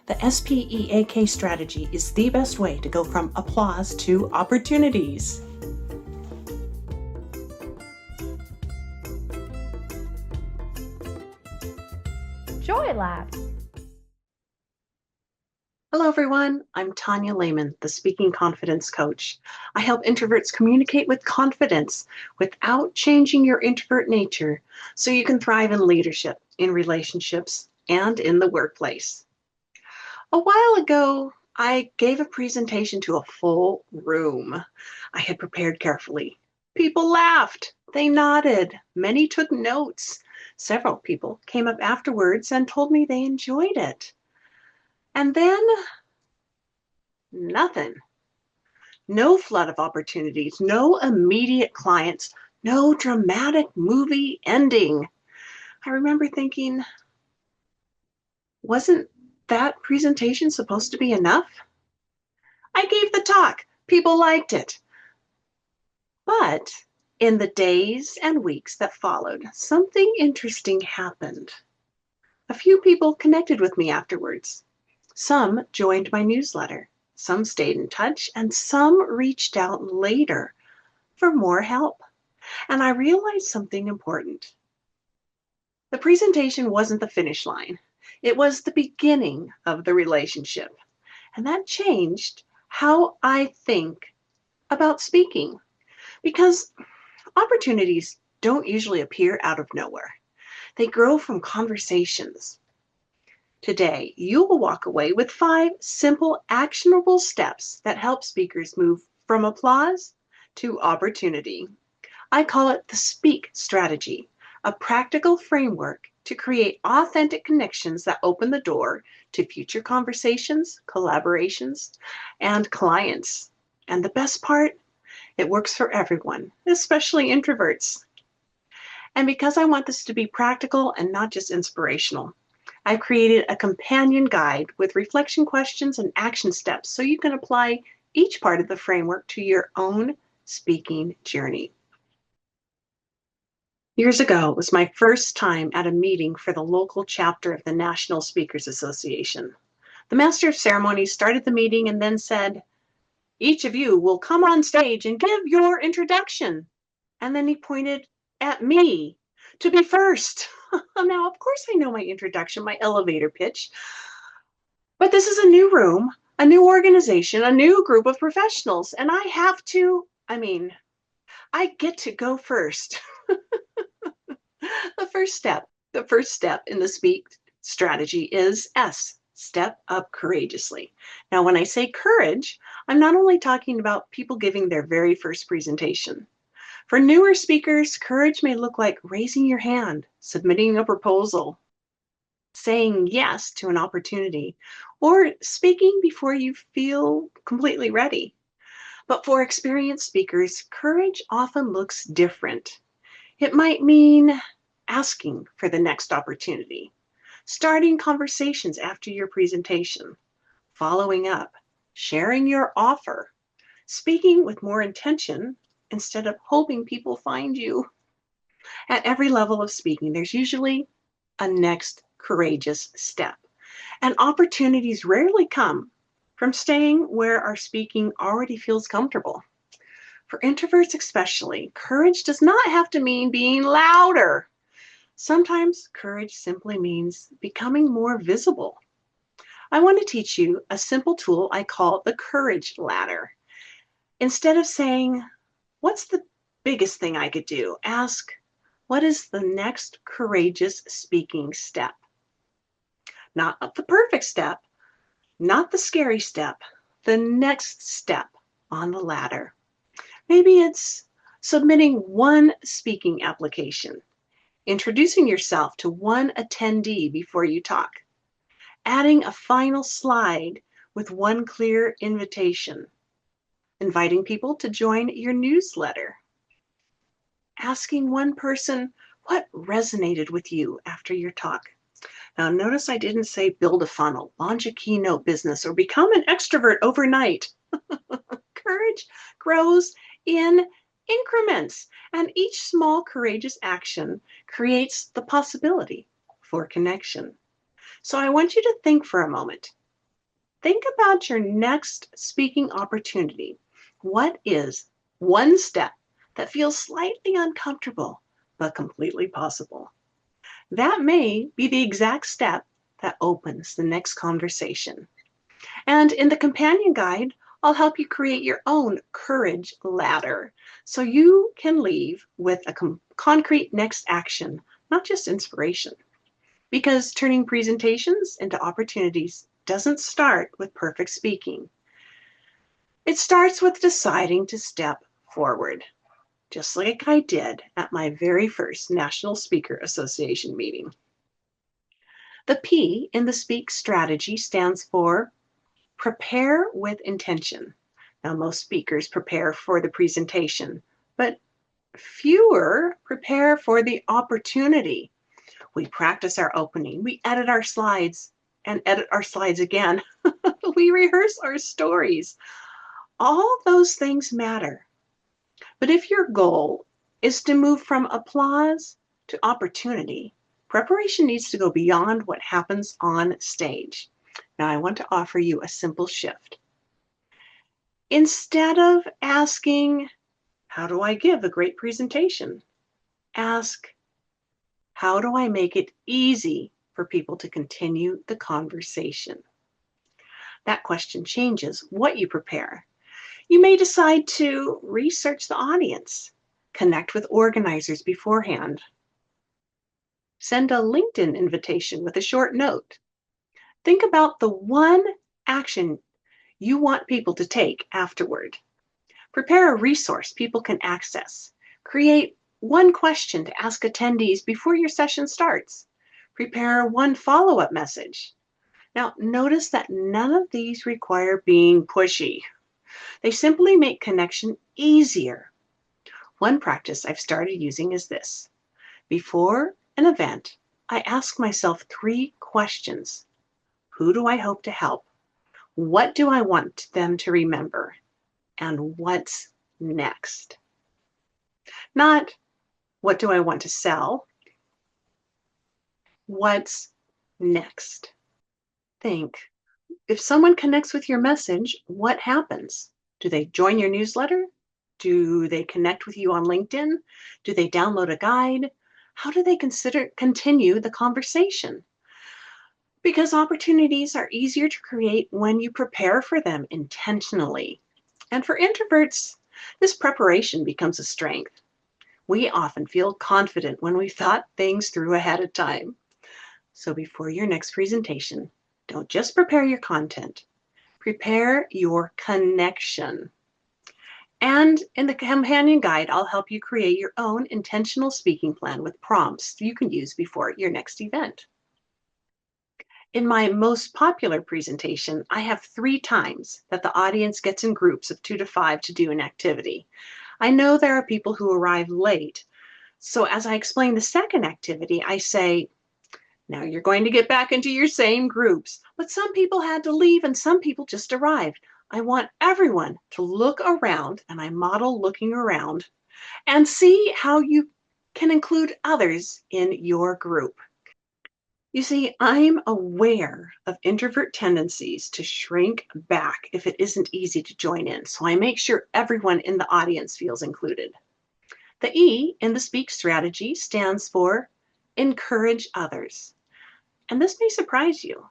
The SPEAK strategy is the best way to go from applause to opportunities. Joy Lab. Hello, everyone. I'm Tonya Lehman, the Speaking Confidence Coach. I help introverts communicate with confidence without changing your introvert nature so you can thrive in leadership, in relationships, and in the workplace. A while ago, I gave a presentation to a full room. I had prepared carefully. People laughed. They nodded. Many took notes. Several people came up afterwards and told me they enjoyed it. And then nothing. No flood of opportunities, no immediate clients, no dramatic movie ending. I remember thinking, wasn't that presentation supposed to be enough? I gave the talk. People liked it. But in the days and weeks that followed, something interesting happened. A few people connected with me afterwards. Some joined my newsletter. Some stayed in touch, and some reached out later for more help. And I realized something important. The presentation wasn't the finish line. It was the beginning of the relationship. And that changed how I think about speaking. Because opportunities don't usually appear out of nowhere. They grow from conversations. Today, you will walk away with 5 simple, actionable steps that help speakers move from applause to opportunity. I call it the SPEAK strategy, a practical framework to create authentic connections that open the door to future conversations, collaborations, and clients. And the best part, it works for everyone, especially introverts. And because I want this to be practical and not just inspirational, I've created a companion guide with reflection questions and action steps so you can apply each part of the framework to your own speaking journey. Years ago, it was my first time at a meeting for the local chapter of the National Speakers Association. The Master of Ceremonies started the meeting and then said, "Each of you will come on stage and give your introduction." And then he pointed at me to be first. Now, of course, I know my introduction, my elevator pitch, but this is a new room, a new organization, a new group of professionals, and I get to go first. The first step in the SPEAK strategy is S, step up courageously. Now, when I say courage, I'm not only talking about people giving their very first presentation. For newer speakers, courage may look like raising your hand, submitting a proposal, saying yes to an opportunity, or speaking before you feel completely ready. But for experienced speakers, courage often looks different. It might mean asking for the next opportunity, starting conversations after your presentation, following up, sharing your offer, speaking with more intention instead of hoping people find you. At every level of speaking, there's usually a next courageous step. And opportunities rarely come from staying where our speaking already feels comfortable. For introverts especially, courage does not have to mean being louder. Sometimes courage simply means becoming more visible. I want to teach you a simple tool I call the courage ladder. Instead of saying, "What's the biggest thing I could do?" ask, "What is the next courageous speaking step?" Not the perfect step, not the scary step, the next step on the ladder. Maybe it's submitting one speaking application, introducing yourself to one attendee before you talk, adding a final slide with one clear invitation, inviting people to join your newsletter, asking one person what resonated with you after your talk. Now, notice I didn't say build a funnel, launch a keynote business, or become an extrovert overnight. Courage grows in increments, and each small courageous action creates the possibility for connection. So I want you to think for a moment. Think about your next speaking opportunity. What is one step that feels slightly uncomfortable but completely possible? That may be the exact step that opens the next conversation. And in the companion guide, I'll help you create your own courage ladder so you can leave with a concrete next action, not just inspiration. Because turning presentations into opportunities doesn't start with perfect speaking. It starts with deciding to step forward, just like I did at my very first National Speaker Association meeting. The P in the Speak strategy stands for prepare with intention. Now, most speakers prepare for the presentation, but fewer prepare for the opportunity. We practice our opening, we edit our slides and edit our slides again. We rehearse our stories. All those things matter. But if your goal is to move from applause to opportunity, preparation needs to go beyond what happens on stage. Now, I want to offer you a simple shift. Instead of asking, how do I give a great presentation? Ask, how do I make it easy for people to continue the conversation? That question changes what you prepare. You may decide to research the audience, connect with organizers beforehand, send a LinkedIn invitation with a short note. Think about the one action you want people to take afterward. Prepare a resource people can access. Create one question to ask attendees before your session starts. Prepare one follow-up message. Now, notice that none of these require being pushy. They simply make connection easier. One practice I've started using is this. Before an event, I ask myself 3 questions. Who do I hope to help? What do I want them to remember? And what's next? Not what do I want to sell? What's next? Think. If someone connects with your message, what happens? Do they join your newsletter? Do they connect with you on LinkedIn? Do they download a guide? How do they continue the conversation? Because opportunities are easier to create when you prepare for them intentionally. And for introverts, this preparation becomes a strength. We often feel confident when we've thought things through ahead of time. So before your next presentation, don't just prepare your content, prepare your connection. And in the companion guide, I'll help you create your own intentional speaking plan with prompts you can use before your next event. In my most popular presentation, I have 3 times that the audience gets in groups of 2 to 5 to do an activity. I know there are people who arrive late. So as I explain the second activity, I say, now you're going to get back into your same groups, but some people had to leave and some people just arrived. I want everyone to look around, and I model looking around, and see how you can include others in your group. You see, I'm aware of introvert tendencies to shrink back if it isn't easy to join in, so I make sure everyone in the audience feels included. The E in the Speak strategy stands for encourage others. And this may surprise you,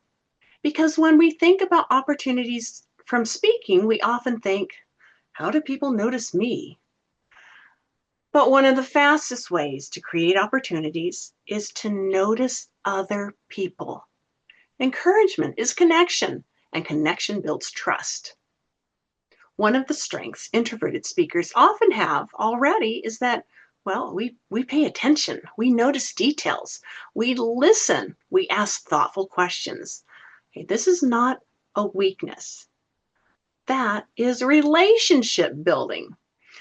because when we think about opportunities from speaking, we often think, how do people notice me? But one of the fastest ways to create opportunities is to notice other people. Encouragement is connection, and connection builds trust. One of the strengths introverted speakers often have already is that, well, we pay attention, we notice details, we listen, we ask thoughtful questions. Okay, this is not a weakness. That is relationship building.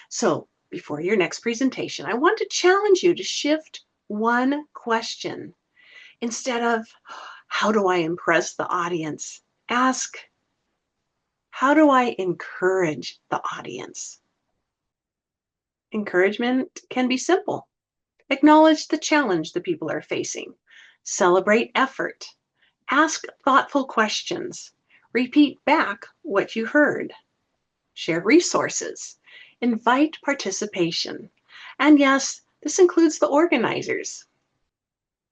So before your next presentation, I want to challenge you to shift one question. Instead of, how do I impress the audience? Ask, how do I encourage the audience? Encouragement can be simple. Acknowledge the challenge the people are facing. Celebrate effort. Ask thoughtful questions. Repeat back what you heard. Share resources. Invite participation. And yes, this includes the organizers.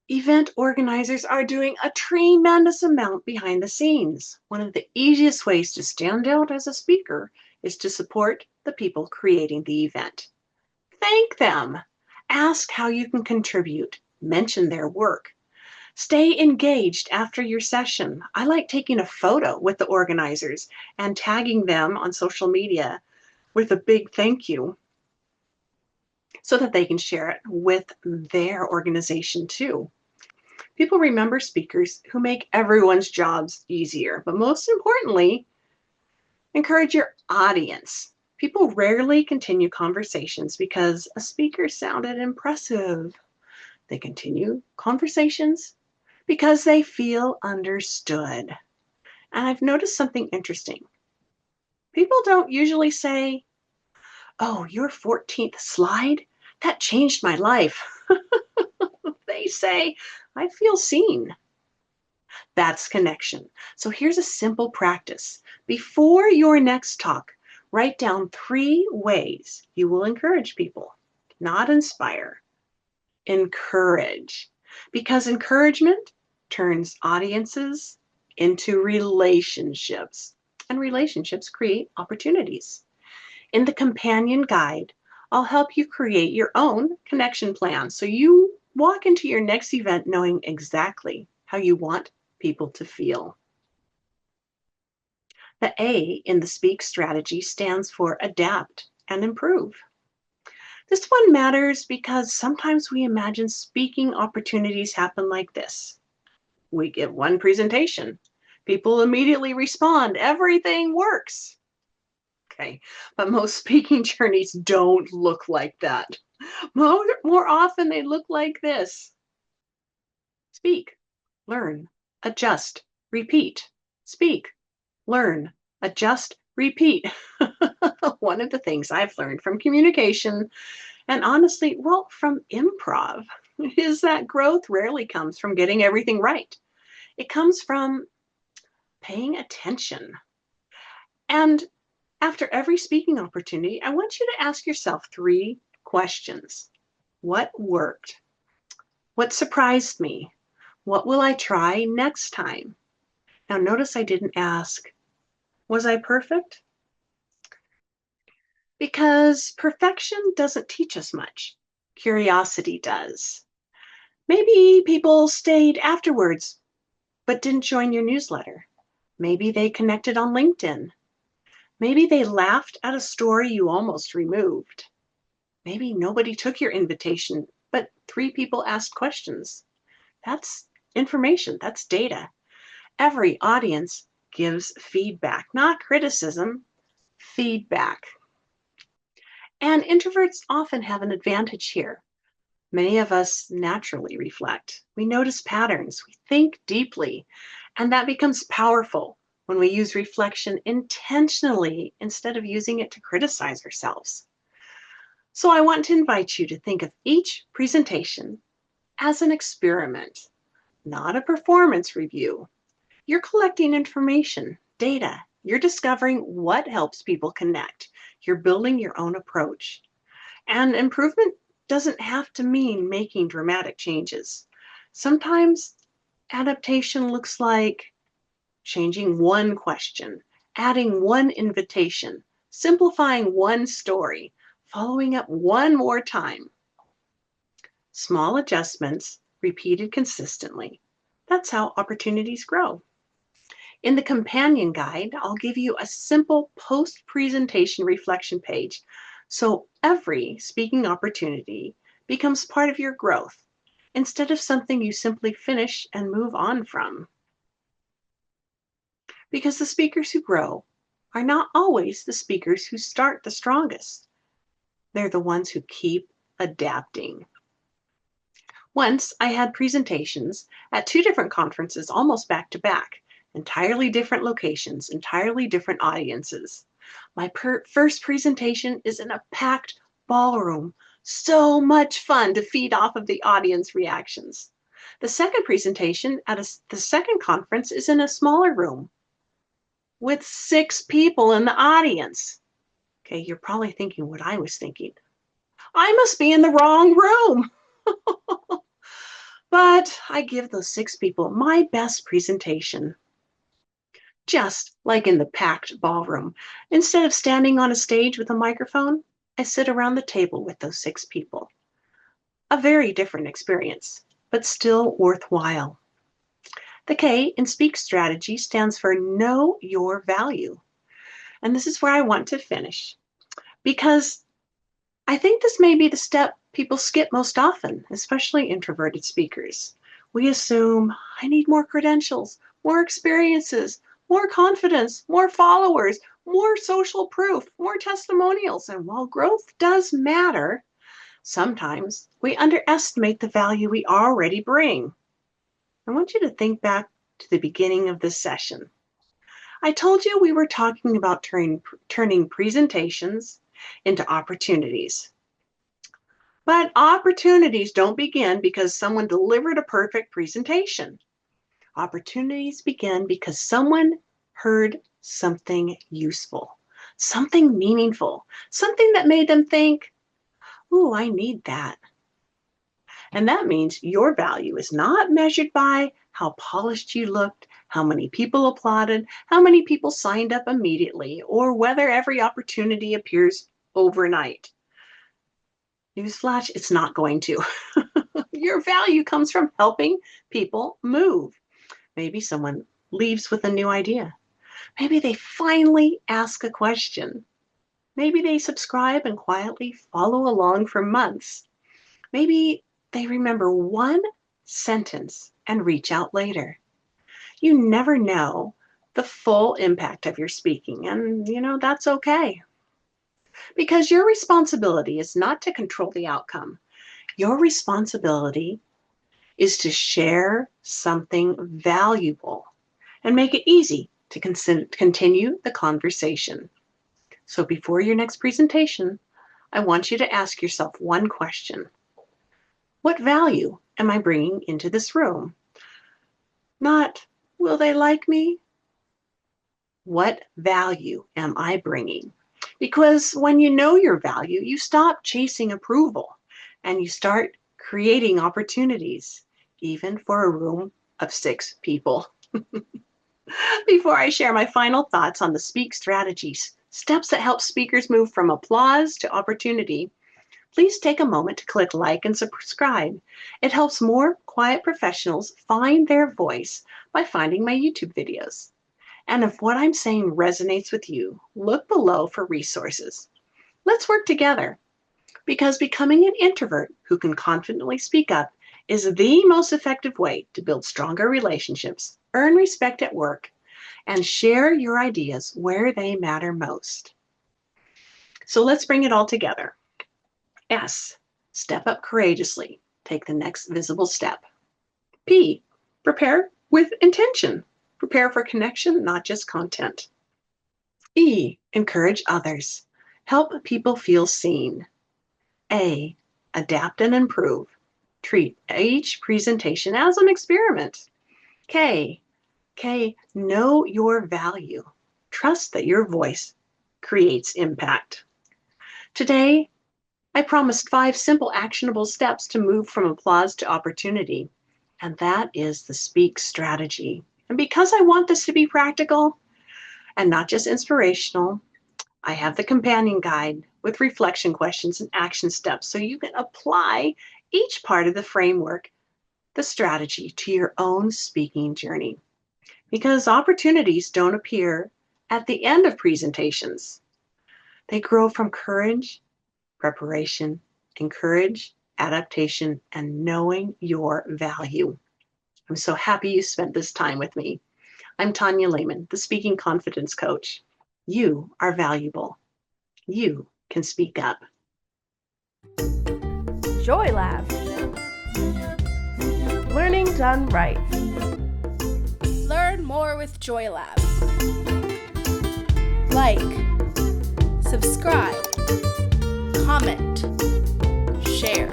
Event organizers are doing a tremendous amount behind the scenes. One of the easiest ways to stand out as a speaker is to support the people creating the event. Thank them. Ask how you can contribute. Mention their work. Stay engaged after your session. I like taking a photo with the organizers and tagging them on social media with a big thank you so that they can share it with their organization too. People remember speakers who make everyone's jobs easier, but most importantly, encourage your audience. People rarely continue conversations because a speaker sounded impressive. They continue conversations because they feel understood. And I've noticed something interesting. People don't usually say, "Oh, your 14th slide? That changed my life." They say, "I feel seen." That's connection. So here's a simple practice. Before your next talk, write down 3 ways you will encourage people. Not inspire, encourage. Because encouragement turns audiences into relationships, and relationships create opportunities. In the companion guide, I'll help you create your own connection plan so you walk into your next event knowing exactly how you want people to feel. The A in the SPEAK strategy stands for adapt and improve. This one matters because sometimes we imagine speaking opportunities happen like this. We give one presentation. People immediately respond. Everything works. Okay, but most speaking journeys don't look like that. More often, they look like this. Speak, learn, adjust, repeat. Speak, learn, adjust, repeat. One of the things I've learned from communication and honestly, well, from improv is that growth rarely comes from getting everything right. It comes from paying attention. And after every speaking opportunity, I want you to ask yourself 3 questions. What worked? What surprised me? What will I try next time? Now, notice I didn't ask, was I perfect? Because perfection doesn't teach us much. Curiosity does. Maybe people stayed afterwards but didn't join your newsletter. Maybe they connected on LinkedIn. Maybe they laughed at a story you almost removed. Maybe nobody took your invitation, but 3 people asked questions. That's information, that's data. Every audience gives feedback, not criticism, feedback. And introverts often have an advantage here. Many of us naturally reflect. We notice patterns, we think deeply, and that becomes powerful when we use reflection intentionally instead of using it to criticize ourselves. So I want to invite you to think of each presentation as an experiment, not a performance review. You're collecting information, data. You're discovering what helps people connect. You're building your own approach. And improvement doesn't have to mean making dramatic changes. Sometimes adaptation looks like changing one question, adding one invitation, simplifying one story, following up one more time. Small adjustments repeated consistently. That's how opportunities grow. In the companion guide, I'll give you a simple post-presentation reflection page so every speaking opportunity becomes part of your growth instead of something you simply finish and move on from. Because the speakers who grow are not always the speakers who start the strongest. They're the ones who keep adapting. Once I had presentations at 2 different conferences almost back to back, entirely different locations, entirely different audiences. My first presentation is in a packed ballroom. So much fun to feed off of the audience reactions. The second presentation at the second conference is in a smaller room. with 6 people in the audience. Okay, you're probably thinking what I was thinking. I must be in the wrong room. But I give those 6 people my best presentation. Just like in the packed ballroom, instead of standing on a stage with a microphone, I sit around the table with those 6 people. A very different experience, but still worthwhile. The K in Speak Strategy stands for Know Your Value. And this is where I want to finish because I think this may be the step people skip most often, especially introverted speakers. We assume I need more credentials, more experiences, more confidence, more followers, more social proof, more testimonials. And while growth does matter, sometimes we underestimate the value we already bring. I want you to think back to the beginning of this session. I told you we were talking about turning presentations into opportunities. But opportunities don't begin because someone delivered a perfect presentation. Opportunities begin because someone heard something useful, something meaningful, something that made them think, ooh, I need that. And that means your value is not measured by how polished you looked, how many people applauded, how many people signed up immediately, or whether every opportunity appears overnight. Newsflash, it's not going to. Your value comes from helping people move. Maybe someone leaves with a new idea. Maybe they finally ask a question. Maybe they subscribe and quietly follow along for months. Maybe they remember one sentence and reach out later. You never know the full impact of your speaking, and that's okay. Because your responsibility is not to control the outcome. Your responsibility is to share something valuable and make it easy to continue the conversation. So before your next presentation, I want you to ask yourself one question. What value am I bringing into this room? Not, will they like me? What value am I bringing? Because when you know your value, you stop chasing approval and you start creating opportunities, even for a room of 6 people. Before I share my final thoughts on the Speak strategies, steps that help speakers move from applause to opportunity, please take a moment to click like and subscribe. It helps more quiet professionals find their voice by finding my YouTube videos. And if what I'm saying resonates with you, look below for resources. Let's work together, because becoming an introvert who can confidently speak up is the most effective way to build stronger relationships, earn respect at work, and share your ideas where they matter most. So let's bring it all together. S, step up courageously. Take the next visible step. P, prepare with intention. Prepare for connection, not just content. E, encourage others. Help people feel seen. A, adapt and improve. Treat each presentation as an experiment. K, know your value. Trust that your voice creates impact. Today, I promised 5 simple actionable steps to move from applause to opportunity, and that is the Speak strategy. And because I want this to be practical and not just inspirational, I have the companion guide with reflection questions and action steps so you can apply each part of the framework, the strategy, to your own speaking journey. Because opportunities don't appear at the end of presentations. They grow from courage, preparation, encourage, adaptation, and knowing your value. I'm so happy you spent this time with me. I'm Tonya Lehman, the Speaking Confidence Coach. You are valuable. You can speak up. Joy Lab. Learning done right. Learn more with Joy Lab. Like, subscribe, comment, share.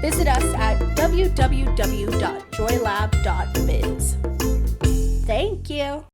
Visit us at www.joylab.biz. Thank you.